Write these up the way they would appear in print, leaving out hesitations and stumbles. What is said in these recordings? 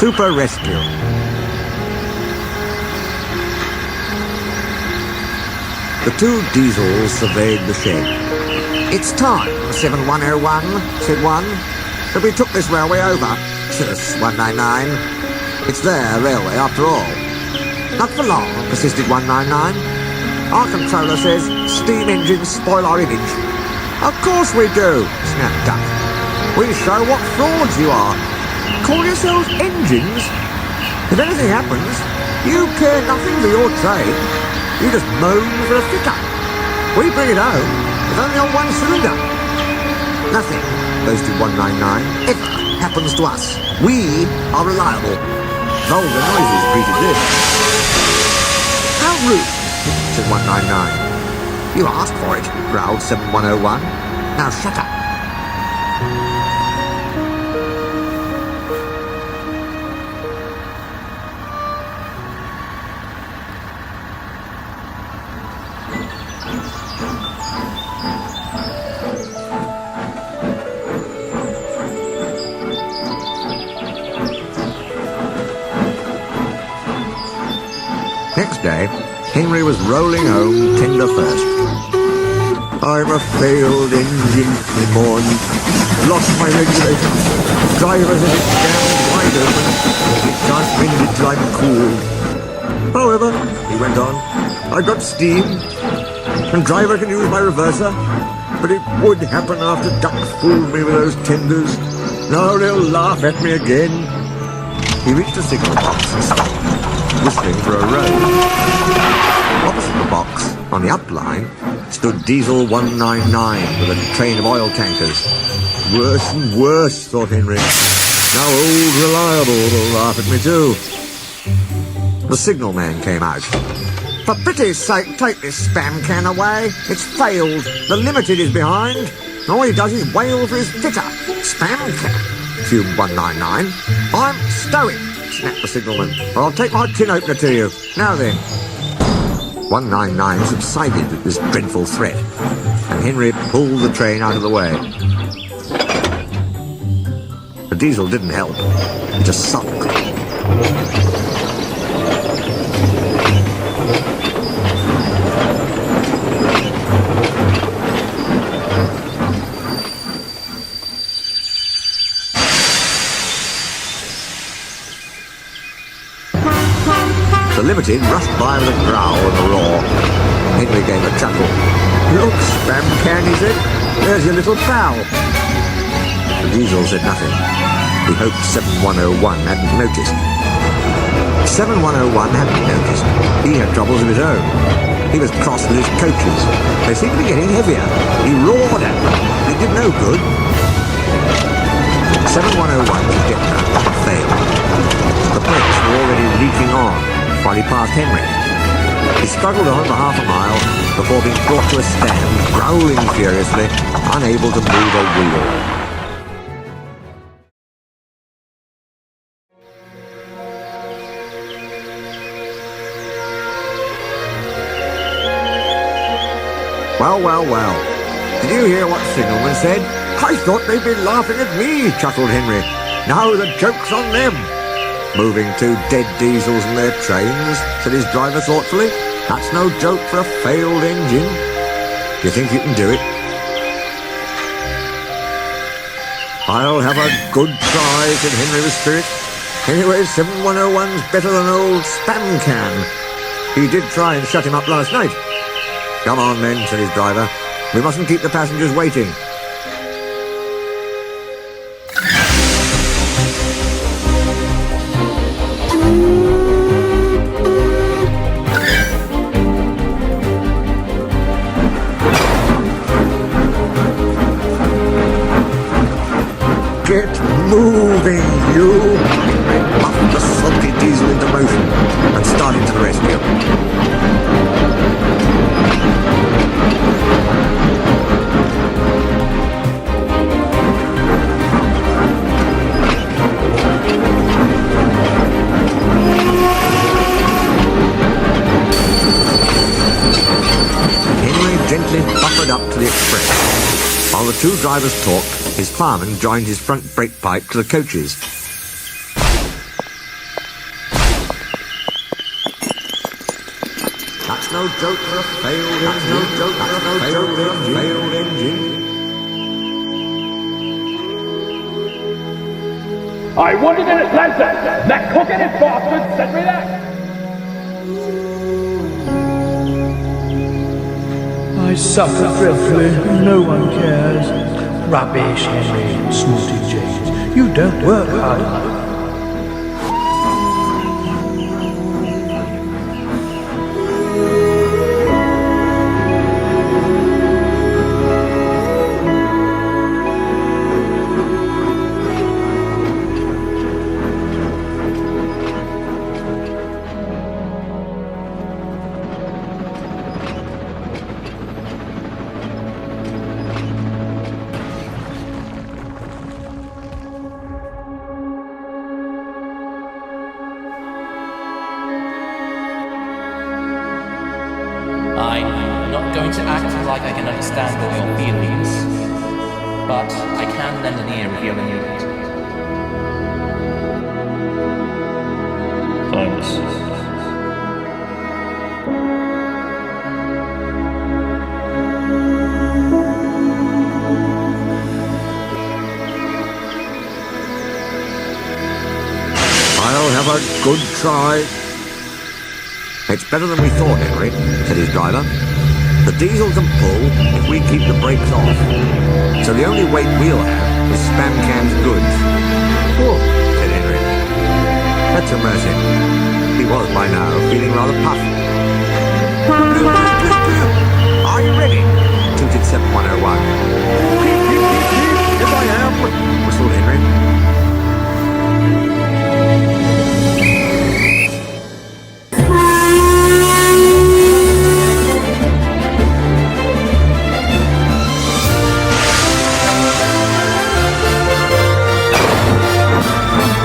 super rescue. The two Diesels surveyed the shed. "It's time, 7101, said one, that we took this railway over. Sis, 199. It's their railway after all." "Not for long," persisted 199. "Our controller says steam engines spoil our image." "Of course we do," snapped Duck. "We show what frauds you are. Call yourselves engines? If anything happens, you care nothing for your trade. You just moan for a fit-up. We bring it home. It's only on one cylinder." "Nothing," boasted 199, "ever happens to us. We are reliable." Vulgar noises greeted this. "How rude," said 199. "You asked for it," growled 7101. "Now shut up." Next day, Henry was rolling home tender first. "I'm a failed engine," he mourned. "Lost my regulator. Drivers in it jammed wide open. It can't wind it till I'm cooled. However," he went on, "I've got steam, and driver can use my reverser. But it would happen after Duck fooled me with those tenders. Now they'll laugh at me again." He reached a signal box and stopped, whistling for a road. Opposite the box, on the up line, stood Diesel 199 with a train of oil tankers. Worse and worse, thought Henry. Now old Reliable will laugh at me too. The signal man came out. "For pity's sake, take this spam can away. It's failed. The Limited is behind. All he does is wail for his fitter. Spam can," fumed 199. "I'm stoic," snapped the signalman, "or I'll take my tin opener to you. Now then." 199 subsided at this dreadful threat, and Henry pulled the train out of the way. The Diesel didn't help. He just sulked. The Limited rushed by with a growl and a roar. Henry gave a chuckle. "Look, spam can," he said. "There's your little pal." The Diesel said nothing. He hoped 7101 hadn't noticed. 7101 hadn't noticed. He had troubles of his own. He was cross with his coaches. They seemed to be getting heavier. He roared at them. It did no good. 7101's ejector failed. The brakes were already leaking on while he passed Henry. He struggled on for half a mile before being brought to a stand, growling furiously, unable to move a wheel. Well. Did you hear what Signalman said? "I thought they'd be laughing at me," chuckled Henry. "Now the joke's on them." "Moving two dead Diesels and their trains," said his driver thoughtfully. "That's no joke for a failed engine. Do you think you can do it?" "I'll have a good try," said Henry with spirit. "Anyway, 7101's better than old Spam Can. He did try and shut him up last night." "Come on then," said his driver. "We mustn't keep the passengers waiting." "Get moving, you!" Henry puffed the sulky Diesel into motion and started to the rescue. Gently buffered up to the express. While the two drivers talked, his fireman joined his front brake pipe to the coaches. That's no joke for a failed engine. No joke for a failed engine. I wanted in Atlanta! That cook-headed bastard sent me that! I suffer dreadfully. No one cares. Rubbish, Henry, snorted James. You don't work hard enough. I'm not going to act like I can understand all your feelings, but I can lend an ear if you ever need it. Thanks. I'll have a good try. It's better than we thought, Henry, said his driver. The diesel can pull if we keep the brakes off. So the only weight we'll have is Spam Can's goods. Oh, said Henry. That's a mercy. He was by now feeling rather puffed. Are you ready? Tooted 7101. Yes, I am, whistled Henry.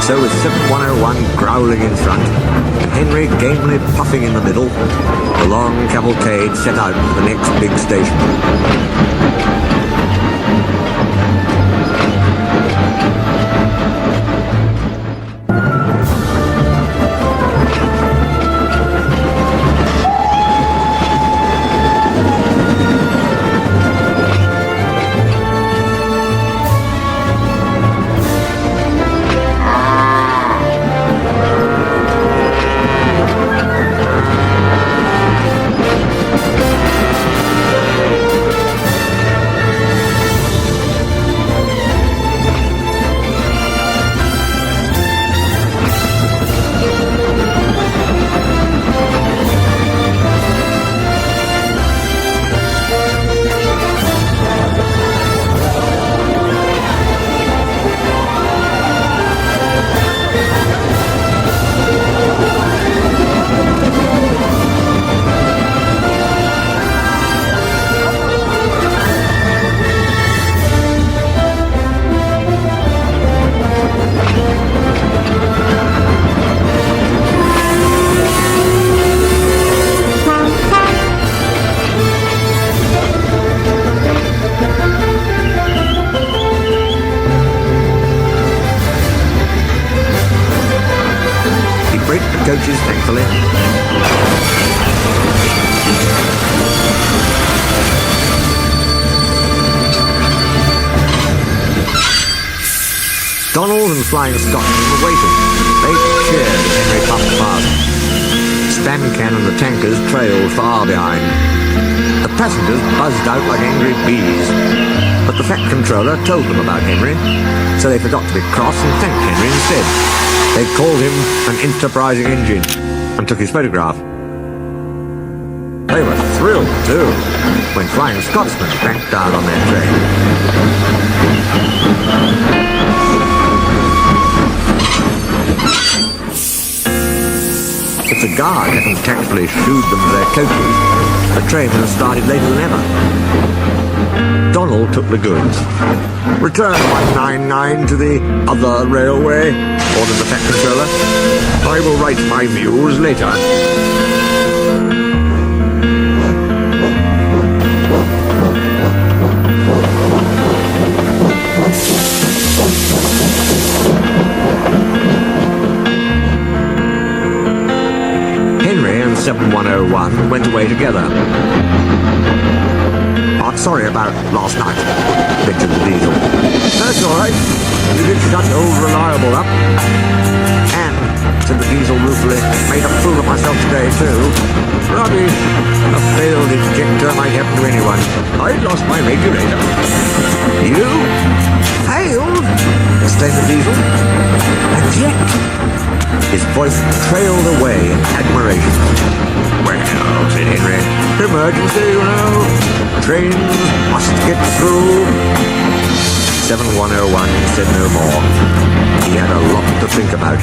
So with 7101 growling in front, and Henry gamely puffing in the middle, the long cavalcade set out for the next big station. Coaches, thankfully. Donald and Flying Scotsman were waiting. They cheered as Henry puffed past. Spam Can and the tankers trailed far behind. The passengers buzzed out like angry bees. But the Fat Controller told them about Henry, so they forgot to be cross and thanked Henry instead. They called him an enterprising engine and took his photograph. They were thrilled, too, when Flying Scotsman banked down on their train. If the guard hadn't tactfully shooed them to their coaches, the train would have started later than ever. Donald took the goods. Return 199 to the other railway, ordered the Fat Controller. I will write my views later. Henry and 7101 went away together. I'm sorry about last night, mentioned the Diesel. That's all right. You did shut old Reliable up. And, said the Diesel ruefully, made a fool of myself today, too. Rubbish. A failed injector might happen to anyone. I lost my regulator. You? Failed? Exclaimed the Diesel. And yet... His voice trailed away in admiration. Well, said Henry, emergency, you know. Trains must get through. 7101 said no more. He had a lot to think about.